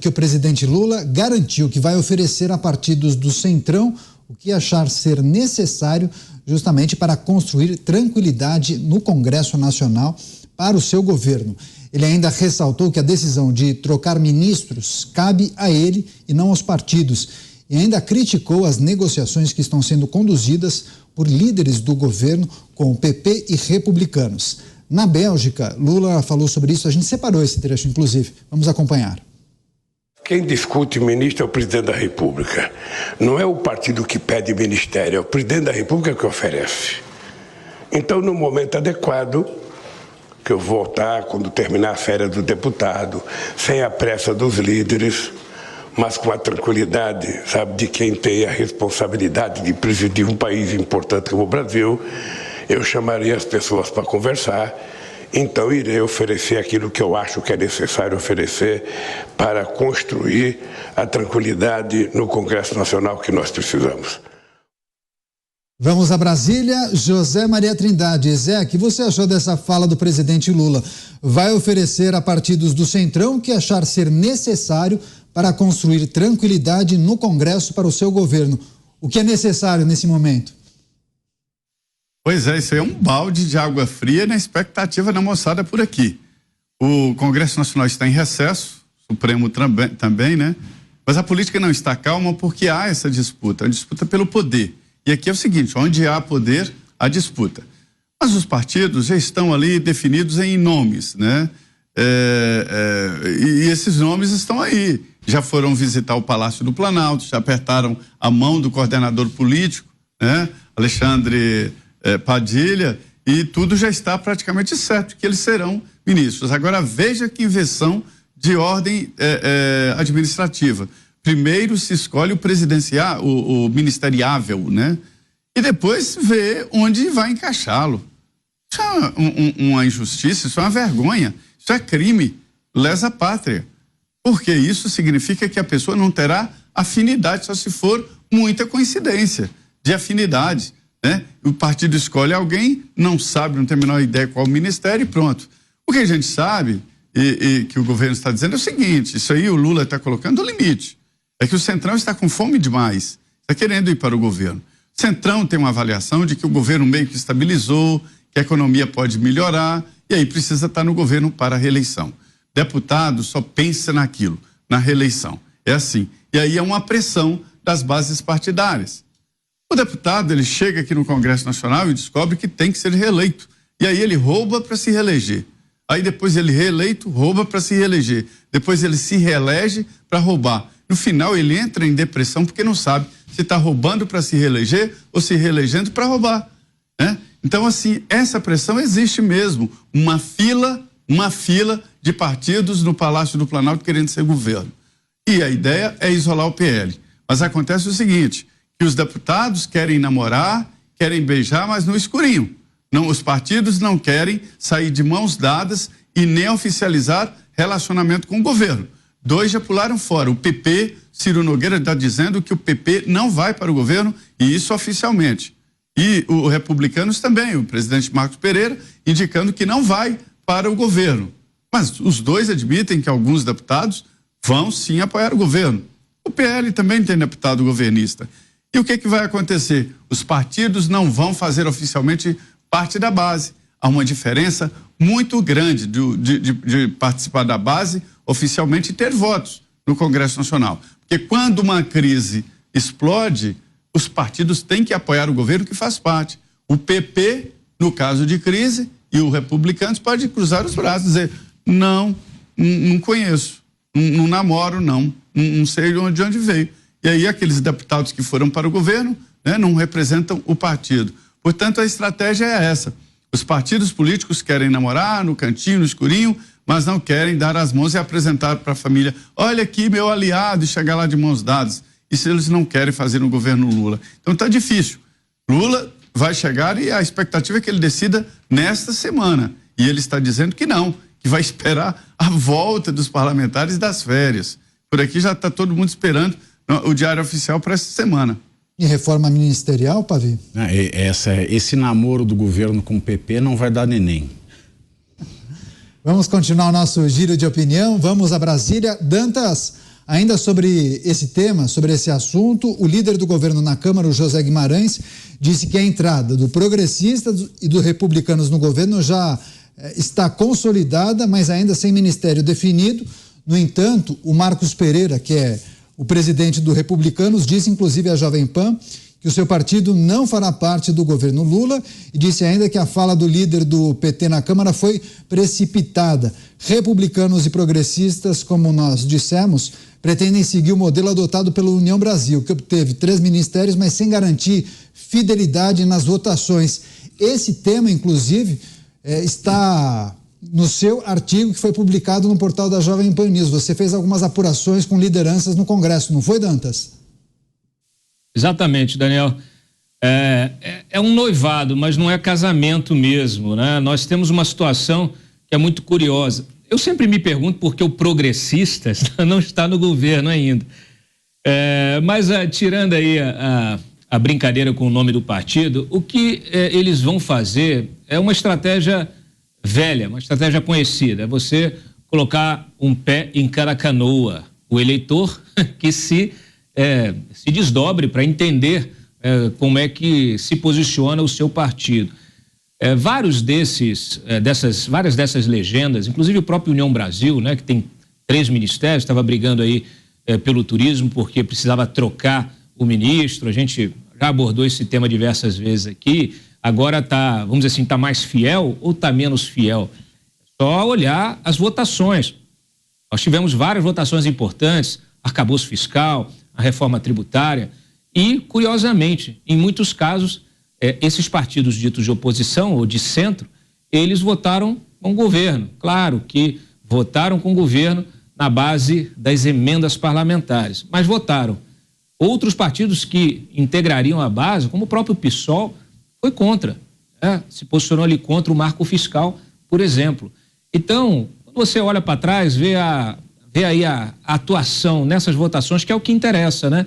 que o presidente Lula garantiu que vai oferecer a partidos do Centrão o que achar ser necessário justamente para construir tranquilidade no Congresso Nacional para o seu governo. Ele ainda ressaltou que a decisão de trocar ministros cabe a ele e não aos partidos. E ainda criticou as negociações que estão sendo conduzidas por líderes do governo com o PP e republicanos. Na Bélgica, Lula falou sobre isso, a gente separou esse trecho, inclusive. Vamos acompanhar. Quem discute ministro é o presidente da República. Não é o partido que pede ministério, é o presidente da República que oferece. Então, no momento adequado, que eu vou voltar quando terminar a férias do deputado, sem a pressa dos líderes, mas com a tranquilidade, sabe, de quem tem a responsabilidade de presidir um país importante como o Brasil, eu chamarei as pessoas para conversar. Então irei oferecer aquilo que eu acho que é necessário oferecer para construir a tranquilidade no Congresso Nacional que nós precisamos. Vamos a Brasília, José Maria Trindade. Zé, o que você achou dessa fala do presidente Lula? Vai oferecer a partidos do Centrão o que achar ser necessário para construir tranquilidade no Congresso para o seu governo. O que é necessário nesse momento? Pois é, isso aí é um balde de água fria na expectativa da moçada por aqui. O Congresso Nacional está em recesso, o Supremo também, né? Mas a política não está calma porque há essa disputa, a disputa pelo poder. E aqui é o seguinte, onde há poder, há disputa. Mas os partidos já estão ali definidos em nomes, né? E esses nomes estão aí. Já foram visitar o Palácio do Planalto, já apertaram a mão do coordenador político, né? Alexandre Padilha, e tudo já está praticamente certo que eles serão ministros. Agora veja que inversão de ordem administrativa. Primeiro se escolhe o ministeriável, né? E depois vê onde vai encaixá-lo. Isso é uma injustiça, isso é uma vergonha, isso é crime, lesa pátria. Porque isso significa que a pessoa não terá afinidade, só se for muita coincidência de afinidade, né? O partido escolhe alguém, não sabe, não tem a menor ideia qual o ministério e pronto. O que a gente sabe e que o governo está dizendo é o seguinte, isso aí o Lula está colocando o limite. É que o Centrão está com fome demais, está querendo ir para o governo. O Centrão tem uma avaliação de que o governo meio que estabilizou, que a economia pode melhorar, e aí precisa estar no governo para a reeleição. Deputado só pensa naquilo, na reeleição. É assim. E aí é uma pressão das bases partidárias. O deputado, ele chega aqui no Congresso Nacional e descobre que tem que ser reeleito. E aí ele rouba para se reeleger. Aí depois ele reeleito, rouba para se reeleger. Depois ele se reelege para roubar. No final ele entra em depressão porque não sabe se está roubando para se reeleger ou se reelegendo para roubar, né? Então, assim, essa pressão existe mesmo. Uma fila de partidos no Palácio do Planalto querendo ser governo. E a ideia é isolar o PL. Mas acontece o seguinte, que os deputados querem namorar, querem beijar, mas no escurinho. Não, os partidos não querem sair de mãos dadas e nem oficializar relacionamento com o governo. 2 já pularam fora. O PP, Ciro Nogueira está dizendo que o PP não vai para o governo, e isso oficialmente. E os republicanos também, o presidente Marcos Pereira, indicando que não vai para o governo. Mas os 2 admitem que alguns deputados vão sim apoiar o governo. O PL também tem deputado governista. E o que vai acontecer? Os partidos não vão fazer oficialmente parte da base. Há uma diferença muito grande de participar da base oficialmente e ter votos no Congresso Nacional. Porque quando uma crise explode, os partidos têm que apoiar o governo que faz parte. O PP, no caso de crise, e os republicanos podem cruzar os braços e dizer, não conheço, não namoro, não sei de onde veio. E aí aqueles deputados que foram para o governo, né, não representam o partido. Portanto, a estratégia é essa. Os partidos políticos querem namorar no cantinho, no escurinho, mas não querem dar as mãos e apresentar para a família, olha aqui meu aliado, e chegar lá de mãos dadas. Isso eles não querem fazer no governo Lula. Então está difícil. Lula vai chegar e a expectativa é que ele decida nesta semana. E ele está dizendo que não, que vai esperar a volta dos parlamentares das férias. Por aqui já está todo mundo esperando o Diário Oficial para essa semana. E reforma ministerial, Pavi? Esse namoro do governo com o PP não vai dar neném. Vamos continuar o nosso giro de opinião. Vamos a Brasília. Dantas, Ainda sobre esse tema, sobre esse assunto, o líder do governo na Câmara, o José Guimarães, disse que a entrada do Progressistas e do Republicanos no governo já está consolidada, mas ainda sem ministério definido. No entanto, o Marcos Pereira, que é o presidente do Republicanos, disse inclusive à Jovem Pan que o seu partido não fará parte do governo Lula e disse ainda que a fala do líder do PT na Câmara foi precipitada. Republicanos e progressistas, como nós dissemos, pretendem seguir o modelo adotado pela União Brasil, que obteve 3 ministérios, mas sem garantir fidelidade nas votações. Esse tema, inclusive, está no seu artigo que foi publicado no portal da Jovem Pan News. Você fez algumas apurações com lideranças no Congresso, não foi, Dantas? Exatamente, Daniel. É um noivado, mas não é casamento mesmo, né? Nós temos uma situação que é muito curiosa. Eu sempre me pergunto por que o Progressistas não está no governo ainda. Mas tirando aí a brincadeira com o nome do partido, o que eles vão fazer é uma estratégia velha, uma estratégia conhecida. É você colocar um pé em cada canoa. O eleitor que se desdobre para entender como é que se posiciona o seu partido. Várias dessas legendas, inclusive o próprio União Brasil, né, que tem 3 ministérios, estava brigando aí pelo turismo porque precisava trocar o ministro. A gente já abordou esse tema diversas vezes aqui. Agora está, vamos dizer assim, está mais fiel ou está menos fiel? É só olhar as votações. Nós tivemos várias votações importantes, arcabouço fiscal, a reforma tributária e, curiosamente, em muitos casos, esses partidos ditos de oposição ou de centro, eles votaram com o governo. Claro que votaram com o governo na base das emendas parlamentares, mas votaram. Outros partidos que integrariam a base, como o próprio PSOL, foi contra, se posicionou ali contra o marco fiscal, por exemplo. Então, quando você olha para trás, vê aí a atuação nessas votações, que é o que interessa, né?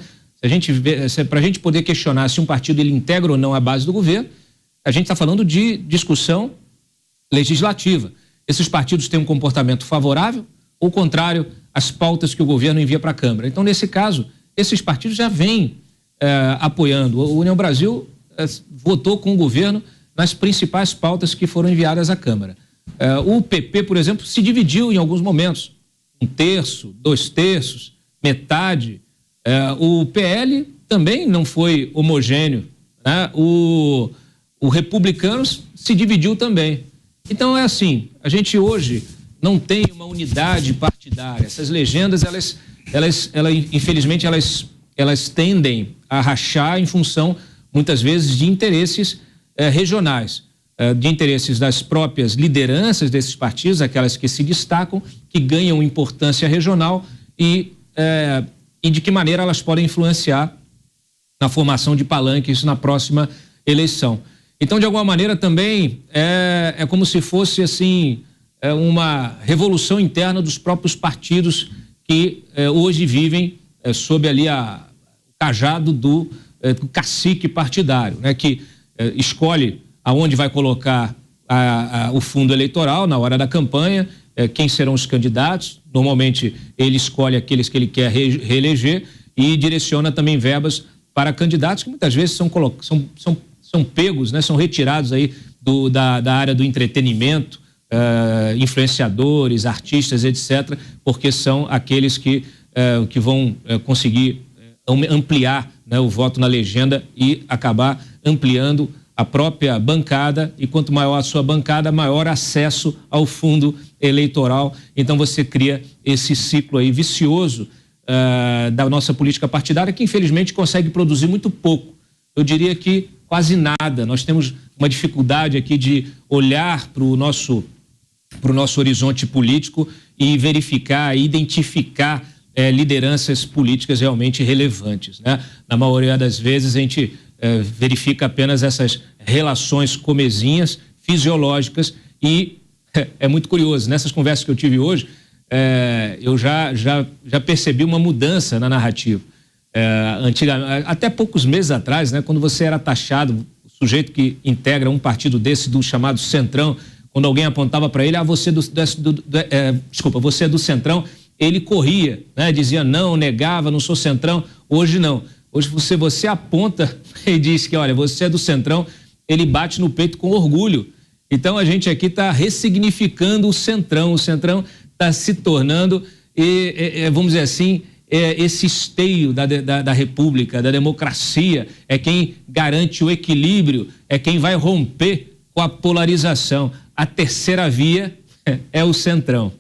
Para a gente poder questionar se um partido ele integra ou não a base do governo, a gente está falando de discussão legislativa. Esses partidos têm um comportamento favorável ou contrário às pautas que o governo envia para a Câmara. Então, nesse caso, esses partidos já vêm apoiando. O União Brasil votou com o governo nas principais pautas que foram enviadas à Câmara. O PP, por exemplo, se dividiu em alguns momentos. 1/3, 2/3, metade. O PL também não foi homogêneo, né? O Republicanos se dividiu também. Então é assim, a gente hoje não tem uma unidade partidária. Essas legendas, infelizmente, elas tendem a rachar em função, muitas vezes, de interesses regionais, de interesses das próprias lideranças desses partidos, aquelas que se destacam, que ganham importância regional e de que maneira elas podem influenciar na formação de palanques na próxima eleição. Então, de alguma maneira, também é como se fosse assim uma revolução interna dos próprios partidos que hoje vivem sob ali o cajado do cacique partidário, né, que escolhe aonde vai colocar o fundo eleitoral na hora da campanha, quem serão os candidatos. Normalmente ele escolhe aqueles que ele quer reeleger e direciona também verbas para candidatos que muitas vezes são pegos, né, são retirados aí da área do entretenimento, influenciadores, artistas, etc., porque são aqueles que vão conseguir ampliar, né, o voto na legenda e acabar ampliando a própria bancada, e quanto maior a sua bancada, maior acesso ao fundo eleitoral. Então você cria esse ciclo aí vicioso da nossa política partidária, que infelizmente consegue produzir muito pouco. Eu diria que quase nada. Nós temos uma dificuldade aqui de olhar para o nosso horizonte político e verificar, identificar lideranças políticas realmente relevantes, né? Na maioria das vezes a gente verifica apenas essas relações comezinhas, fisiológicas, e é muito curioso. Nessas conversas que eu tive hoje, eu já percebi uma mudança na narrativa. Antigamente, até poucos meses atrás, né, quando você era taxado, o sujeito que integra um partido desse, do chamado Centrão, quando alguém apontava para ele, você é do Centrão, ele corria, né? Dizia não, negava, não sou centrão. Hoje não. Hoje você aponta e diz que, olha, você é do centrão, ele bate no peito com orgulho. Então a gente aqui está ressignificando o centrão está se tornando, vamos dizer assim, esse esteio da República, da democracia, é quem garante o equilíbrio, é quem vai romper com a polarização. A terceira via é o centrão.